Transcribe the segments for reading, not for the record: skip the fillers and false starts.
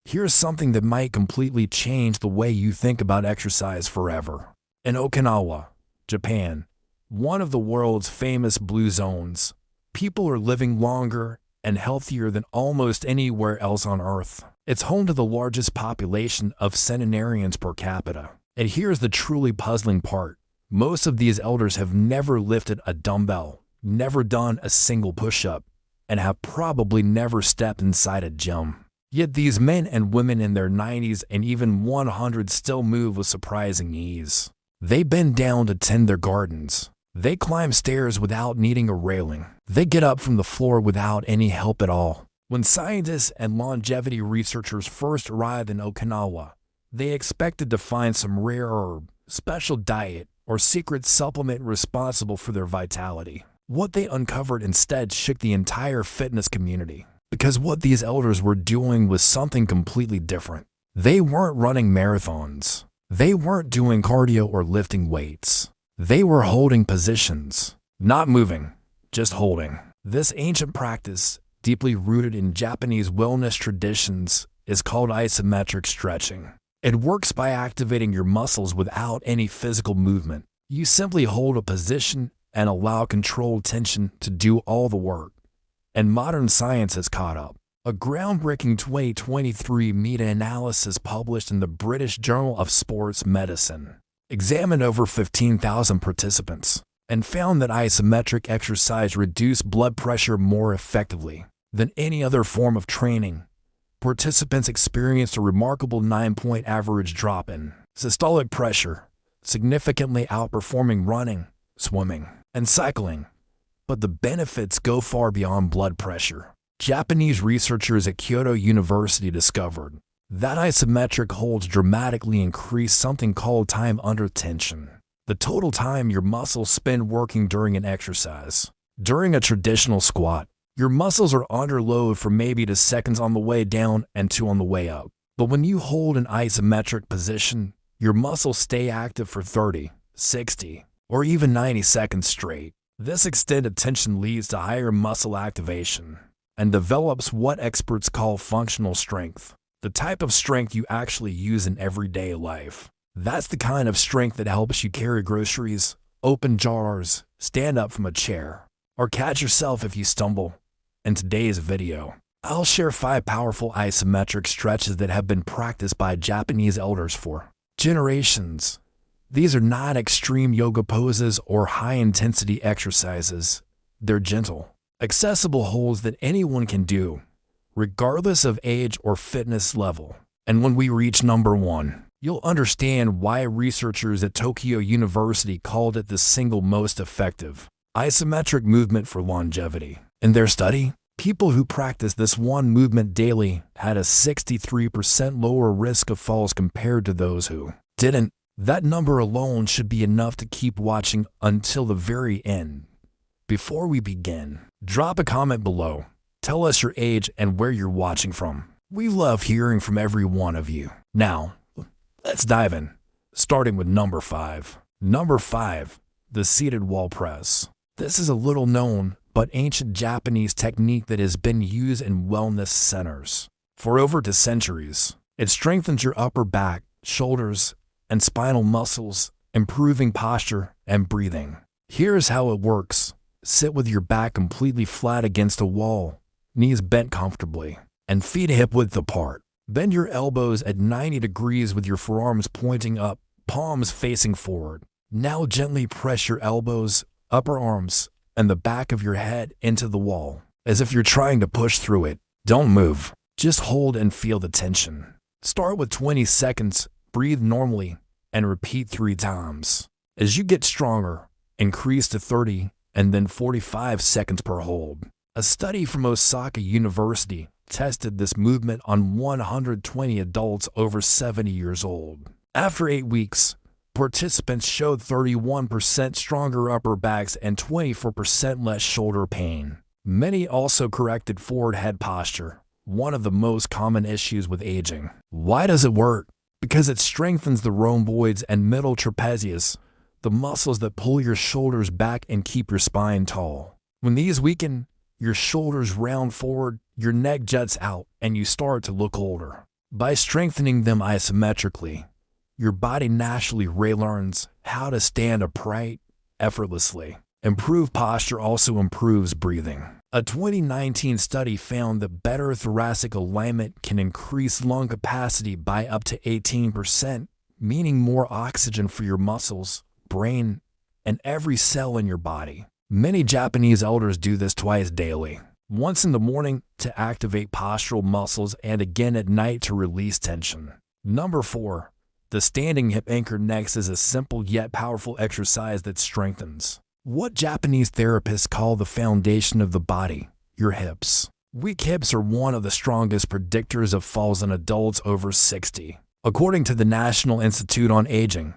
Here's something that might completely change the way you think about exercise forever. In Okinawa, Japan, one of the world's famous blue zones, people are living longer and healthier than almost anywhere else on Earth. It's home to the largest population of centenarians per capita. And here's the truly puzzling part. Most of these elders have never lifted a dumbbell, never done a single push-up, and have probably never stepped inside a gym. Yet these men and women in their 90s and even 100 still move with surprising ease. They bend down to tend their gardens. They climb stairs without needing a railing. They get up from the floor without any help at all. When scientists and longevity researchers first arrived in Okinawa, they expected to find some rare herb, special diet, or secret supplement responsible for their vitality. What they uncovered instead shook the entire fitness community, because what these elders were doing was something completely different. They weren't running marathons. They weren't doing cardio or lifting weights. They were holding positions, not moving, just holding. This ancient practice, deeply rooted in Japanese wellness traditions, is called isometric stretching. It works by activating your muscles without any physical movement. You simply hold a position and allow controlled tension to do all the work. And modern science has caught up. A groundbreaking 2023 meta-analysis published in the British Journal of Sports Medicine examined over 15,000 participants and found that isometric exercise reduced blood pressure more effectively than any other form of training. Participants experienced a remarkable 9-point average drop in systolic pressure, significantly outperforming running, swimming, and cycling. But the benefits go far beyond blood pressure. Japanese researchers at Kyoto University discovered that isometric holds dramatically increase something called time under tension, the total time your muscles spend working during an exercise. During a traditional squat, your muscles are under load for maybe 2 seconds on the way down and 2 on the way up. But when you hold an isometric position, your muscles stay active for 30, 60, or even 90 seconds straight. This extended tension leads to higher muscle activation and develops what experts call functional strength, the type of strength you actually use in everyday life. That's the kind of strength that helps you carry groceries, open jars, stand up from a chair, or catch yourself if you stumble. In today's video, I'll share 5 powerful isometric stretches that have been practiced by Japanese elders for generations. These are not extreme yoga poses or high-intensity exercises. They're gentle, accessible holds that anyone can do, regardless of age or fitness level. And when we reach number 1, you'll understand why researchers at Tokyo University called it the single most effective isometric movement for longevity. In their study, people who practiced this one movement daily had a 63% lower risk of falls compared to those who didn't. That number alone should be enough to keep watching until the very end. Before we begin, drop a comment below. Tell us your age and where you're watching from. We love hearing from every one of you. Now, let's dive in, starting with number 5. Number 5, the seated wall press. This is a little known but ancient Japanese technique that has been used in wellness centers for over 2 centuries. It strengthens your upper back, shoulders, and spinal muscles, improving posture and breathing. Here's how it works. Sit with your back completely flat against a wall, knees bent comfortably, and feet hip-width apart. Bend your elbows at 90 degrees with your forearms pointing up, palms facing forward. Now gently press your elbows, upper arms, and the back of your head into the wall, as if you're trying to push through it. Don't move. Just hold and feel the tension. Start with 20 seconds, breathe normally, and repeat 3 times. As you get stronger, increase to 30 and then 45 seconds per hold. A study from Osaka University tested this movement on 120 adults over 70 years old. After 8 weeks, participants showed 31% stronger upper backs and 24% less shoulder pain. Many also corrected forward head posture, one of the most common issues with aging. Why does it work? Because it strengthens the rhomboids and middle trapezius, the muscles that pull your shoulders back and keep your spine tall. When these weaken, your shoulders round forward, your neck juts out, and you start to look older. By strengthening them isometrically, your body naturally relearns how to stand upright effortlessly. Improved posture also improves breathing. A 2019 study found that better thoracic alignment can increase lung capacity by up to 18%, meaning more oxygen for your muscles, brain, and every cell in your body. Many Japanese elders do this twice daily, once in the morning to activate postural muscles and again at night to release tension. Number 4. The standing hip anchor. Next is a simple yet powerful exercise that strengthens what Japanese therapists call the foundation of the body, your hips. Weak hips are one of the strongest predictors of falls in adults over 60. According to the National Institute on Aging,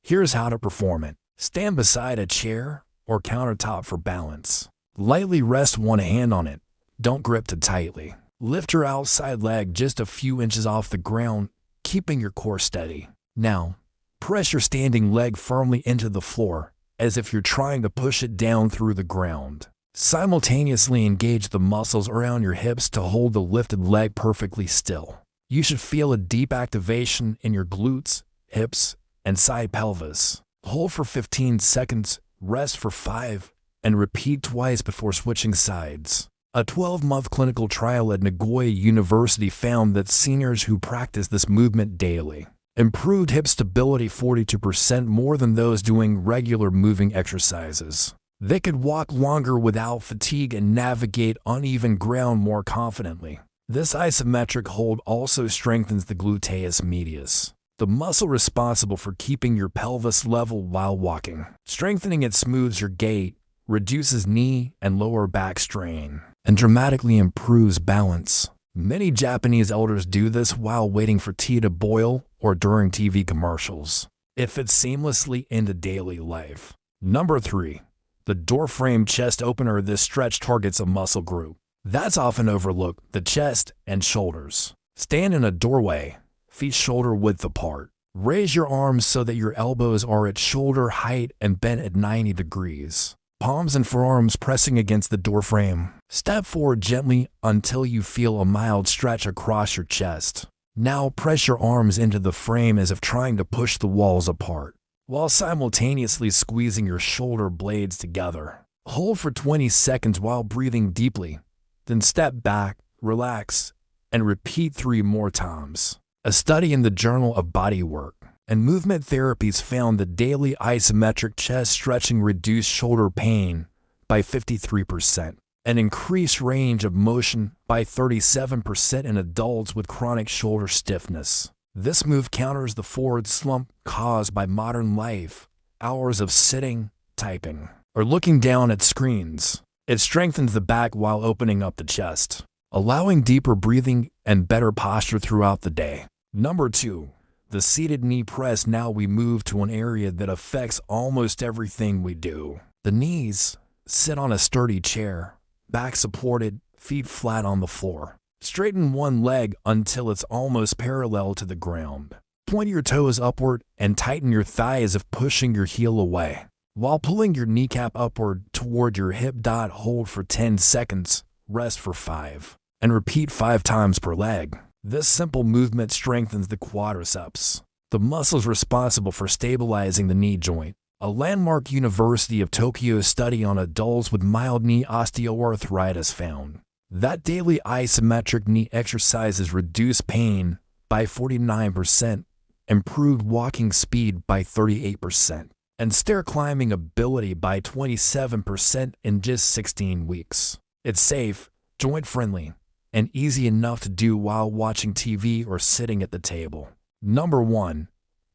here's how to perform it. Stand beside a chair or countertop for balance. Lightly rest one hand on it. Don't grip too tightly. Lift your outside leg just a few inches off the ground, keeping your core steady. Now, press your standing leg firmly into the floor, as if you're trying to push it down through the ground. Simultaneously engage the muscles around your hips to hold the lifted leg perfectly still. You should feel a deep activation in your glutes, hips, and side pelvis. Hold for 15 seconds, rest for 5, and repeat twice before switching sides. A 12-month clinical trial at Nagoya University found that seniors who practice this movement daily improved hip stability 42% more than those doing regular moving exercises. They could walk longer without fatigue and navigate uneven ground more confidently. This isometric hold also strengthens the gluteus medius, the muscle responsible for keeping your pelvis level while walking. Strengthening it smooths your gait, reduces knee and lower back strain, and dramatically improves balance. Many Japanese elders do this while waiting for tea to boil or during TV commercials. It fits seamlessly into daily life. Number 3. The door frame chest opener. This stretch targets a muscle group that's often overlooked, the chest and shoulders. Stand in a doorway, feet shoulder width apart. Raise your arms so that your elbows are at shoulder height and bent at 90 degrees. Palms and forearms pressing against the door frame. Step forward gently until you feel a mild stretch across your chest. Now press your arms into the frame as if trying to push the walls apart, while simultaneously squeezing your shoulder blades together. Hold for 20 seconds while breathing deeply, then step back, relax, and repeat 3 more times. A study in the Journal of Bodywork and Movement Therapies found that daily isometric chest stretching reduced shoulder pain by 53%, and increased range of motion by 37% in adults with chronic shoulder stiffness. This move counters the forward slump caused by modern life, hours of sitting, typing, or looking down at screens. It strengthens the back while opening up the chest, allowing deeper breathing and better posture throughout the day. Number 2. The seated knee press. Now we move to an area that affects almost everything we do. The knees. Sit on a sturdy chair, back supported, feet flat on the floor. Straighten one leg until it's almost parallel to the ground. Point your toes upward and tighten your thigh as if pushing your heel away, while pulling your kneecap upward toward your hip. Hold for 10 seconds, rest for 5, and repeat 5 times per leg. This simple movement strengthens the quadriceps, the muscles responsible for stabilizing the knee joint. A landmark University of Tokyo study on adults with mild knee osteoarthritis found that daily isometric knee exercises reduce pain by 49%, improved walking speed by 38%, and stair climbing ability by 27% in just 16 weeks. It's safe, joint-friendly, and easy enough to do while watching TV or sitting at the table. Number 1.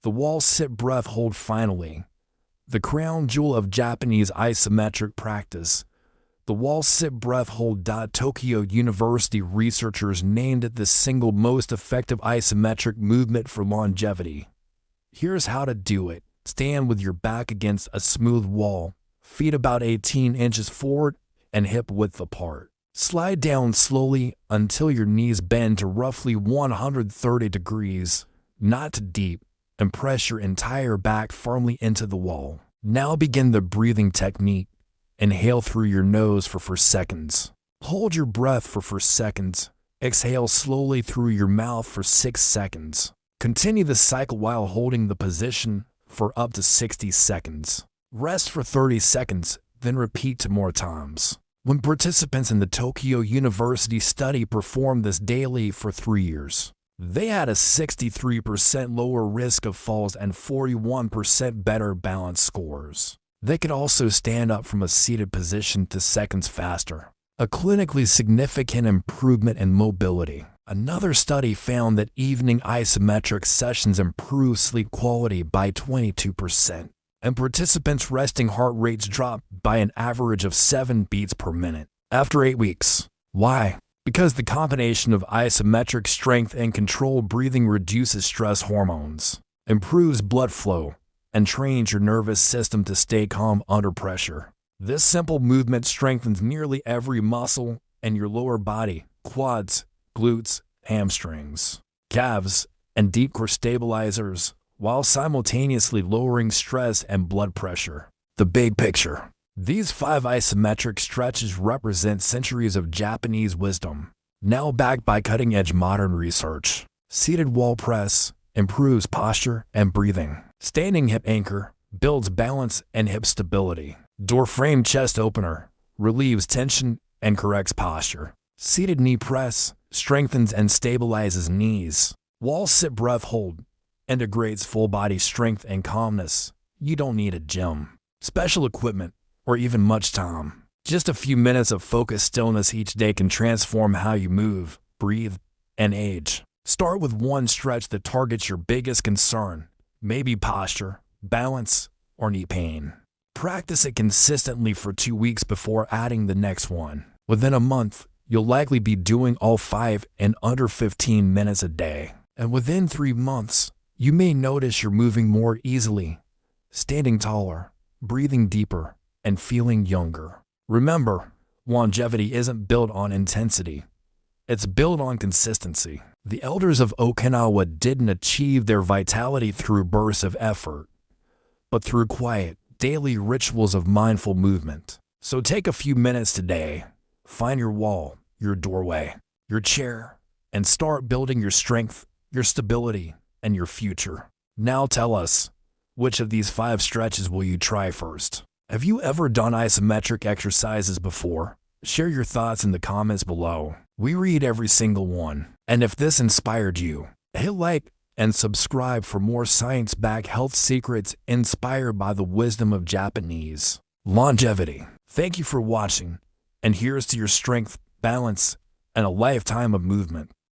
The wall sit breath hold. Finally, the crown jewel of Japanese isometric practice, the wall sit breath hold. Tokyo University researchers named it the single most effective isometric movement for longevity. Here's how to do it. Stand with your back against a smooth wall, feet about 18 inches forward and hip width apart. Slide down slowly until your knees bend to roughly 130 degrees, not too deep, and press your entire back firmly into the wall. Now begin the breathing technique. Inhale through your nose for 4 seconds. Hold your breath for 4 seconds, Exhale slowly through your mouth for 6 seconds. Continue the cycle while holding the position for up to 60 seconds. Rest for 30 seconds, then repeat more times. When participants in the Tokyo University study performed this daily for 3 years, they had a 63% lower risk of falls and 41% better balance scores. They could also stand up from a seated position to seconds faster, a clinically significant improvement in mobility. Another study found that evening isometric sessions improve sleep quality by 22%, and participants' resting heart rates dropped by an average of 7 beats per minute after 8 weeks. Why? Because the combination of isometric strength and controlled breathing reduces stress hormones, improves blood flow, and trains your nervous system to stay calm under pressure. This simple movement strengthens nearly every muscle in your lower body, quads, glutes, hamstrings, calves, and deep core stabilizers, while simultaneously lowering stress and blood pressure. The big picture. These 5 isometric stretches represent centuries of Japanese wisdom, now backed by cutting-edge modern research. Seated wall press improves posture and breathing. Standing hip anchor builds balance and hip stability. Door frame chest opener relieves tension and corrects posture. Seated knee press strengthens and stabilizes knees. Wall sit breath hold integrates full body strength and calmness. You don't need a gym, special equipment, or even much time. Just a few minutes of focused stillness each day can transform how you move, breathe, and age. Start with one stretch that targets your biggest concern, maybe posture, balance, or knee pain. Practice it consistently for 2 weeks before adding the next one. Within a month, you'll likely be doing all 5 in under 15 minutes a day. And within 3 months, you may notice you're moving more easily, standing taller, breathing deeper, and feeling younger. Remember, longevity isn't built on intensity. It's built on consistency. The elders of Okinawa didn't achieve their vitality through bursts of effort, but through quiet, daily rituals of mindful movement. So take a few minutes today, find your wall, your doorway, your chair, and start building your strength, your stability, and your future. Now tell us, which of these 5 stretches will you try first? Have you ever done isometric exercises before? Share your thoughts in the comments below. We read every single one. And if this inspired you, hit like and subscribe for more science-backed health secrets inspired by the wisdom of Japanese longevity. Thank you for watching, and here's to your strength, balance, and a lifetime of movement.